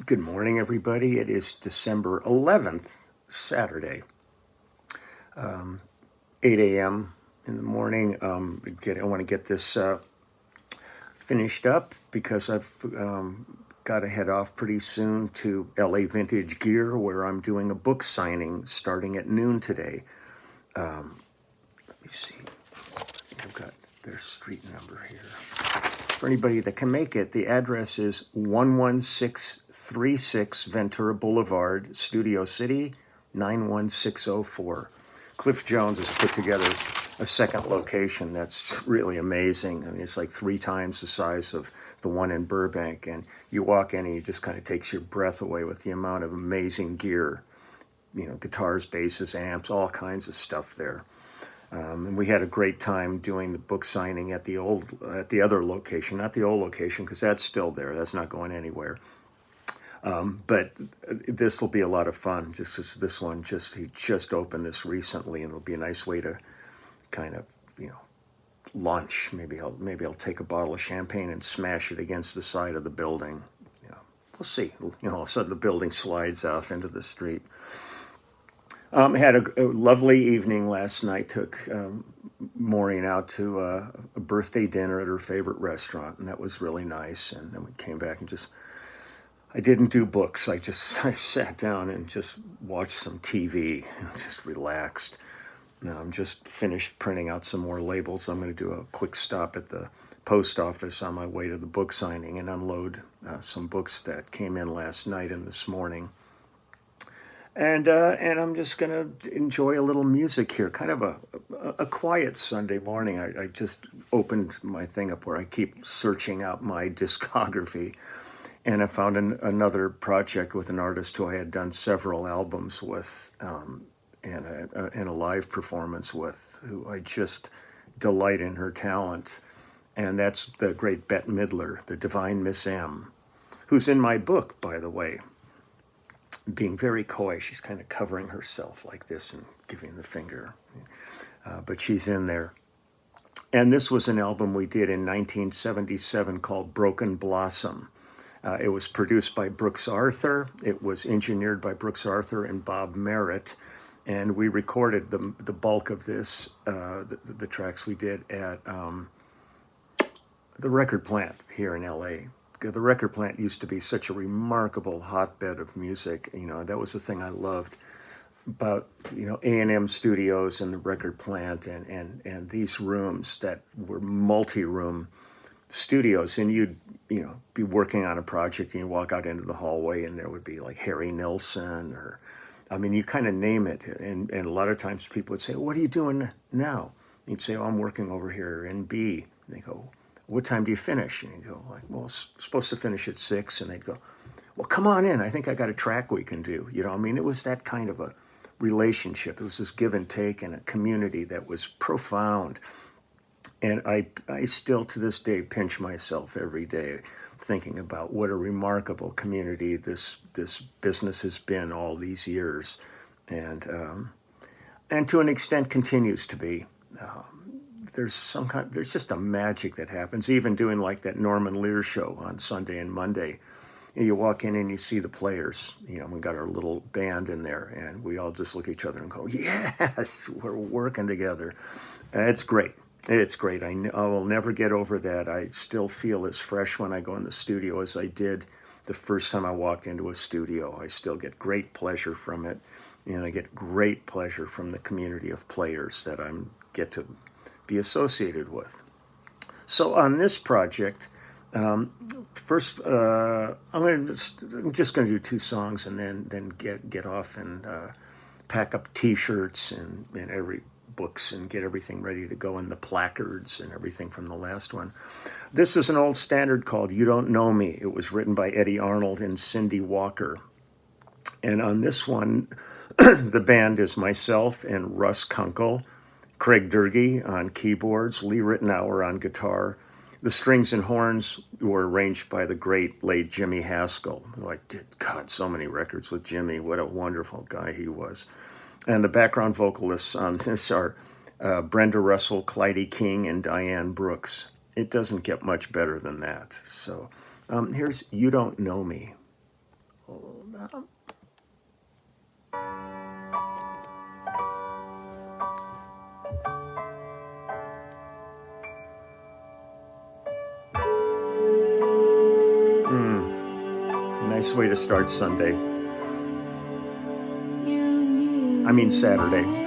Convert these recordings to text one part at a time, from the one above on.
Good morning, everybody. It is December 11th, Saturday, 8 a.m. in the morning. I want to get this finished up because I've got to head off pretty soon to LA Vintage Gear, where I'm doing a book signing starting at noon today. Let me see. I've got their street number here. For anybody that can make it, the address is 11636 Ventura Boulevard, Studio City, 91604. Cliff Jones has put together a second location that's really amazing. I mean, it's like 3 times the size of the one in Burbank, and you walk in and you just kind of takes your breath away with the amount of amazing gear, guitars, basses, amps, all kinds of stuff there. And we had a great time doing the book signing at the other location, not the old location, because that's still there. That's not going anywhere. But this will be a lot of fun. Just as this one, he just opened this recently, and it'll be a nice way to kind of, lunch. Maybe I'll take a bottle of champagne and smash it against the side of the building. We'll see. All of a sudden the building slides off into the street. I had a lovely evening last night. Took Maureen out to a birthday dinner at her favorite restaurant, and that was really nice. And then we came back and I didn't do books. I sat down and just watched some TV and just relaxed. Now I'm just finished printing out some more labels. I'm going to do a quick stop at the post office on my way to the book signing and unload some books that came in last night and this morning. And I'm just going to enjoy a little music here, kind of a quiet Sunday morning. I just opened my thing up where I keep searching out my discography, and I found another project with an artist who I had done several albums with and a live performance with, who I just delight in her talent. And that's the great Bette Midler, the Divine Miss M, who's in my book, by the way. Being very coy, she's kind of covering herself like this and giving the finger, but she's in there. And this was an album we did in 1977 called Broken Blossom. It was produced by Brooks Arthur. It was engineered by Brooks Arthur and Bob Merritt, and we recorded the bulk of this, the tracks we did at the record plant here in LA. The record plant used to be such a remarkable hotbed of music. That was the thing I loved about, A&M Studios and the record plant and these rooms that were multi-room studios. And you'd, be working on a project and you walk out into the hallway and there would be like Harry Nilsson you kind of name it. And a lot of times people would say, "What are you doing now?" You'd say, "Oh, I'm working over here in B." And they go, "What time do you finish?" And you go, "Well, it's supposed to finish at 6. And they'd go, "Well, come on in. I think I got a track we can do." It was that kind of a relationship. It was this give and take and a community that was profound. And I still, to this day, pinch myself every day thinking about what a remarkable community this business has been all these years. And to an extent continues to be. There's just a magic that happens, even doing like that Norman Lear show on Sunday and Monday. You walk in and you see the players. We got our little band in there, and we all just look at each other and go, "Yes, we're working together." It's great. It's great. I will never get over that. I still feel as fresh when I go in the studio as I did the first time I walked into a studio. I still get great pleasure from it, and I get great pleasure from the community of players that I get to be associated with. So on this project, first I'm just going to do 2 songs and then get off and pack up T-shirts and every books and get everything ready to go, and the placards and everything from the last one. This is an old standard called "You Don't Know Me." It was written by Eddie Arnold and Cindy Walker. And on this one, the band is myself and Russ Kunkel, Craig Durgee on keyboards, Lee Rittenauer on guitar. The strings and horns were arranged by the great late Jimmy Haskell, who I did, so many records with Jimmy. What a wonderful guy he was. And the background vocalists on this are Brenda Russell, Clyde King, and Diane Brooks. It doesn't get much better than that. So here's "You Don't Know Me." Nice way to start Sunday. I mean Saturday.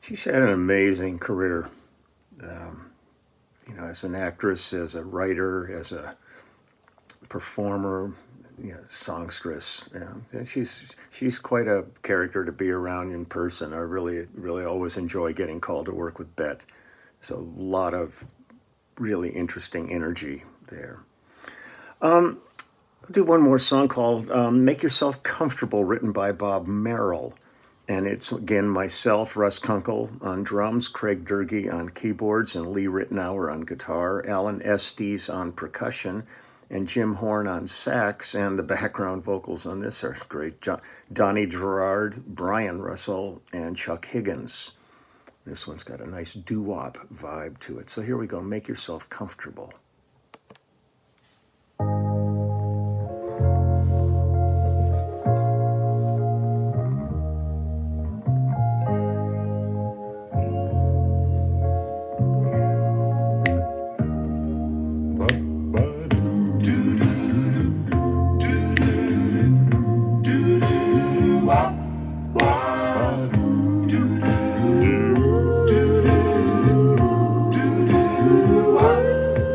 She's had an amazing career, as an actress, as a writer, as a performer, songstress. And she's quite a character to be around in person. I really, really always enjoy getting called to work with Bette. There's a lot of really interesting energy there. I'll do one more song called Make Yourself Comfortable, written by Bob Merrill. And it's, again, myself, Russ Kunkel on drums, Craig Durgee on keyboards, and Lee Rittenauer on guitar, Alan Estes on percussion, and Jim Horn on sax. And the background vocals on this are great. Donnie Gerard, Brian Russell, and Chuck Higgins. This one's got a nice doo-wop vibe to it. So here we go. Make Yourself Comfortable.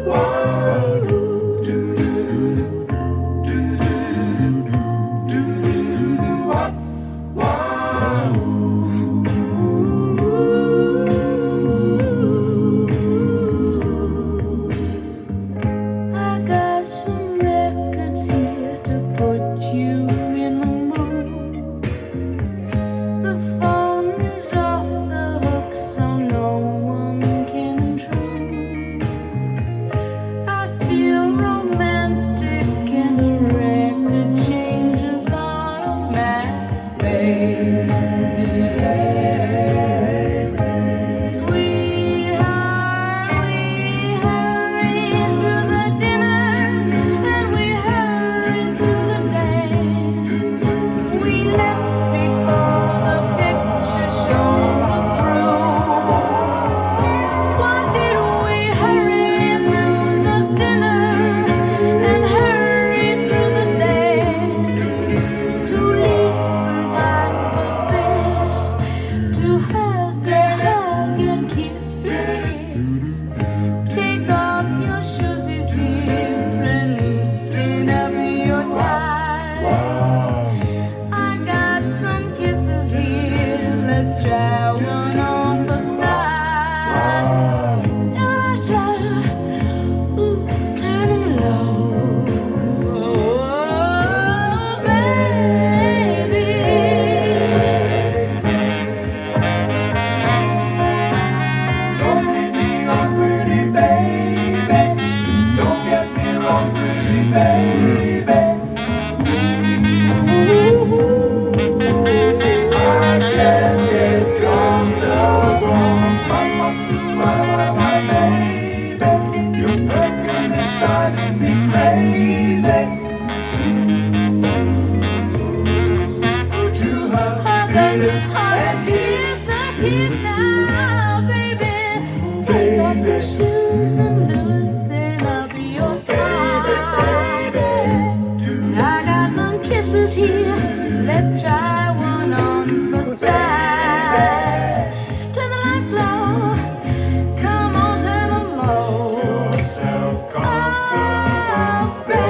Whoa. me crazy. To hug and kiss now, baby. Take off your shoes and loosen up your tie. I got some kisses here. Let's try one on the sides. Turn the lights low. Come on, turn them low. You're self-comfortable, baby.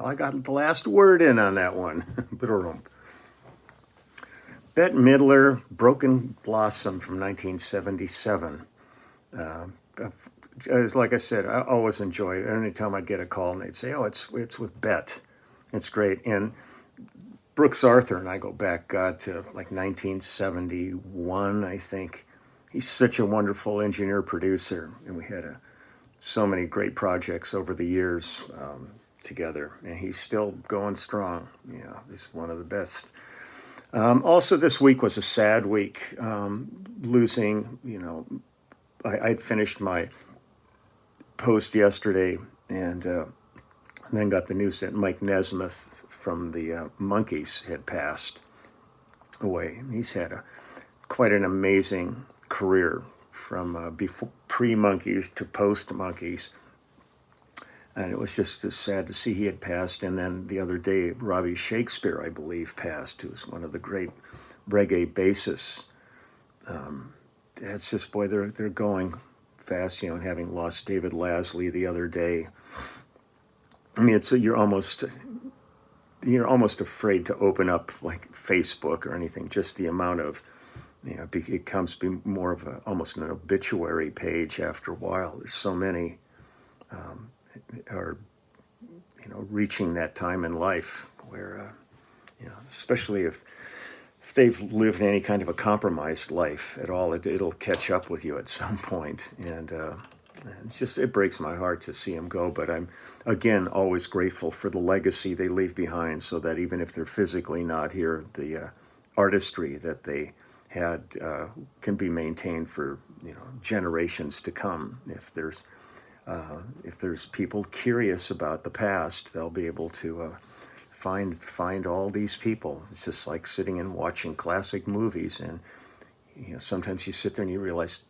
I got the last word in on that one. Bette Midler, Broken Blossom from 1977. Like I said, I always enjoy it. Anytime I'd get a call and they'd say, oh, it's with Bette. It's great. And Brooks Arthur and I go back, God, to like 1971, I think. He's such a wonderful engineer-producer, and we had so many great projects over the years together, and he's still going strong. Yeah, he's one of the best. Also, this week was a sad week, losing, I'd finished my post yesterday and then got the news that Mike Nesmith from the Monkees had passed away. He's had quite an amazing career from pre-Monkees to post-Monkees. And it was just sad to see he had passed. And then the other day, Robbie Shakespeare, I believe, passed, who was one of the great reggae bassists. It's just, boy, they're going fast, and having lost David Lasley the other day. I mean, you're almost afraid to open up like Facebook or anything. Just the amount of, it comes to be more of almost an obituary page after a while. There's so many are, reaching that time in life where, especially if they've lived any kind of a compromised life at all, it'll catch up with you at some point. And it breaks my heart to see them go. But I'm, again, always grateful for the legacy they leave behind, so that even if they're physically not here, the artistry that they had can be maintained for, generations to come. If there's people curious about the past, they'll be able to find all these people. It's just like sitting and watching classic movies, and sometimes you sit there and you realize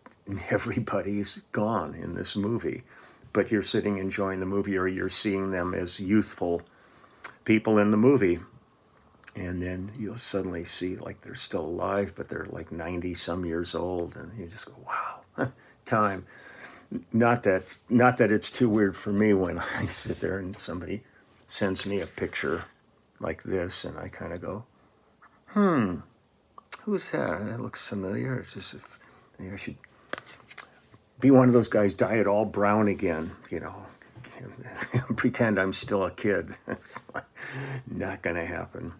everybody's gone in this movie, but you're sitting enjoying the movie, or you're seeing them as youthful people in the movie, and then you'll suddenly see like they're still alive, but they're like 90 some years old, and you just go, wow. Time. Not that it's too weird for me when I sit there and somebody sends me a picture like this, and I kind of go, who's that? That looks familiar. It's just, I should be one of those guys, dye it all brown again, and pretend I'm still a kid. It's not going to happen.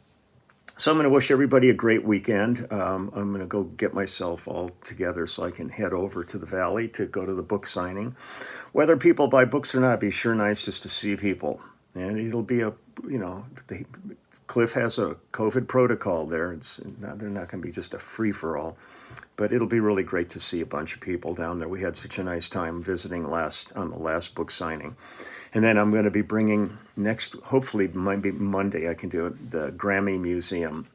So I'm going to wish everybody a great weekend. I'm going to go get myself all together so I can head over to the Valley to go to the book signing. Whether people buy books or not, it'd be sure nice just to see people. And it'll be Cliff has a COVID protocol there. They're not going to be just a free-for-all. But it'll be really great to see a bunch of people down there. We had such a nice time visiting on the last book signing. And then I'm going to be bringing hopefully maybe Monday I can do it, the Grammy Museum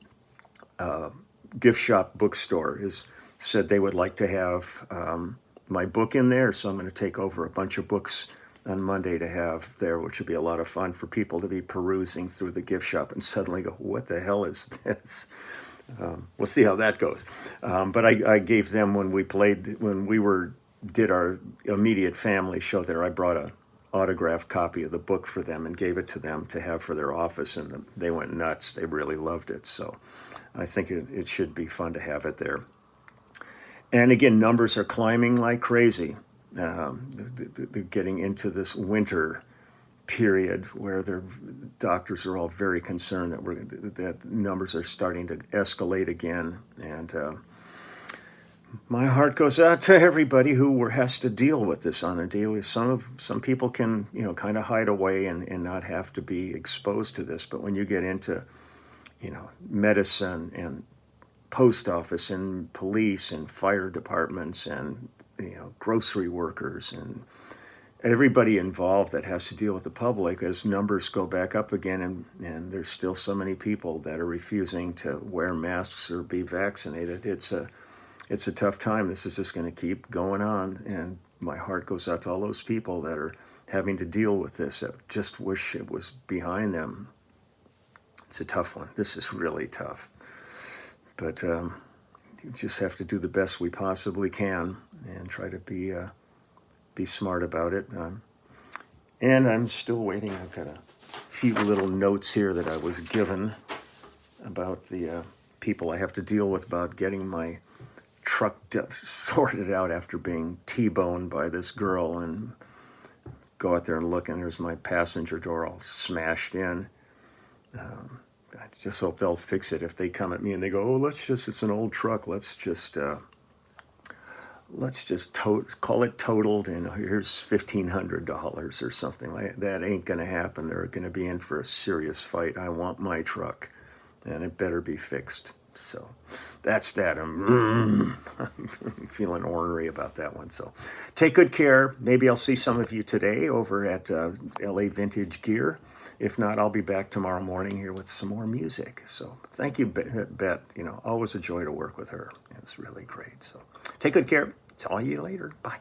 gift shop bookstore has said they would like to have my book in there. So I'm going to take over a bunch of books on Monday to have there, which would be a lot of fun for people to be perusing through the gift shop and suddenly go, what the hell is this? We'll see how that goes. But I gave them, when we did our immediate family show there, I brought a autographed copy of the book for them and gave it to them to have for their office, and they went nuts. They really loved it. So I think it should be fun to have it there. And again, numbers are climbing like crazy. They're getting into this winter period where their doctors are all very concerned that numbers are starting to escalate again. And my heart goes out to everybody who has to deal with this on a daily. Some people can, kind of hide away and not have to be exposed to this. But when you get into, medicine and post office and police and fire departments and, grocery workers and everybody involved that has to deal with the public, as numbers go back up again, and there's still so many people that are refusing to wear masks or be vaccinated. It's a tough time. This is just going to keep going on, and my heart goes out to all those people that are having to deal with this. I just wish it was behind them. It's a tough one. This is really tough. But you just have to do the best we possibly can and try to be smart about it. And I'm still waiting. I've got a few little notes here that I was given about the people I have to deal with about getting my truck sorted out after being T-boned by this girl, and go out there and look, and there's my passenger door all smashed in. I just hope they'll fix it. If they come at me and they go, oh, it's an old truck, let's just call it totaled, and here's $1,500 or something like that. That ain't going to happen. They're going to be in for a serious fight. I want my truck, and it better be fixed. So that's that. I'm feeling ornery about that one. So take good care. Maybe I'll see some of you today over at LA Vintage Gear. If not, I'll be back tomorrow morning here with some more music. So thank you, Bet. Always a joy to work with her. It was really great. So take good care. Talk to you later. Bye.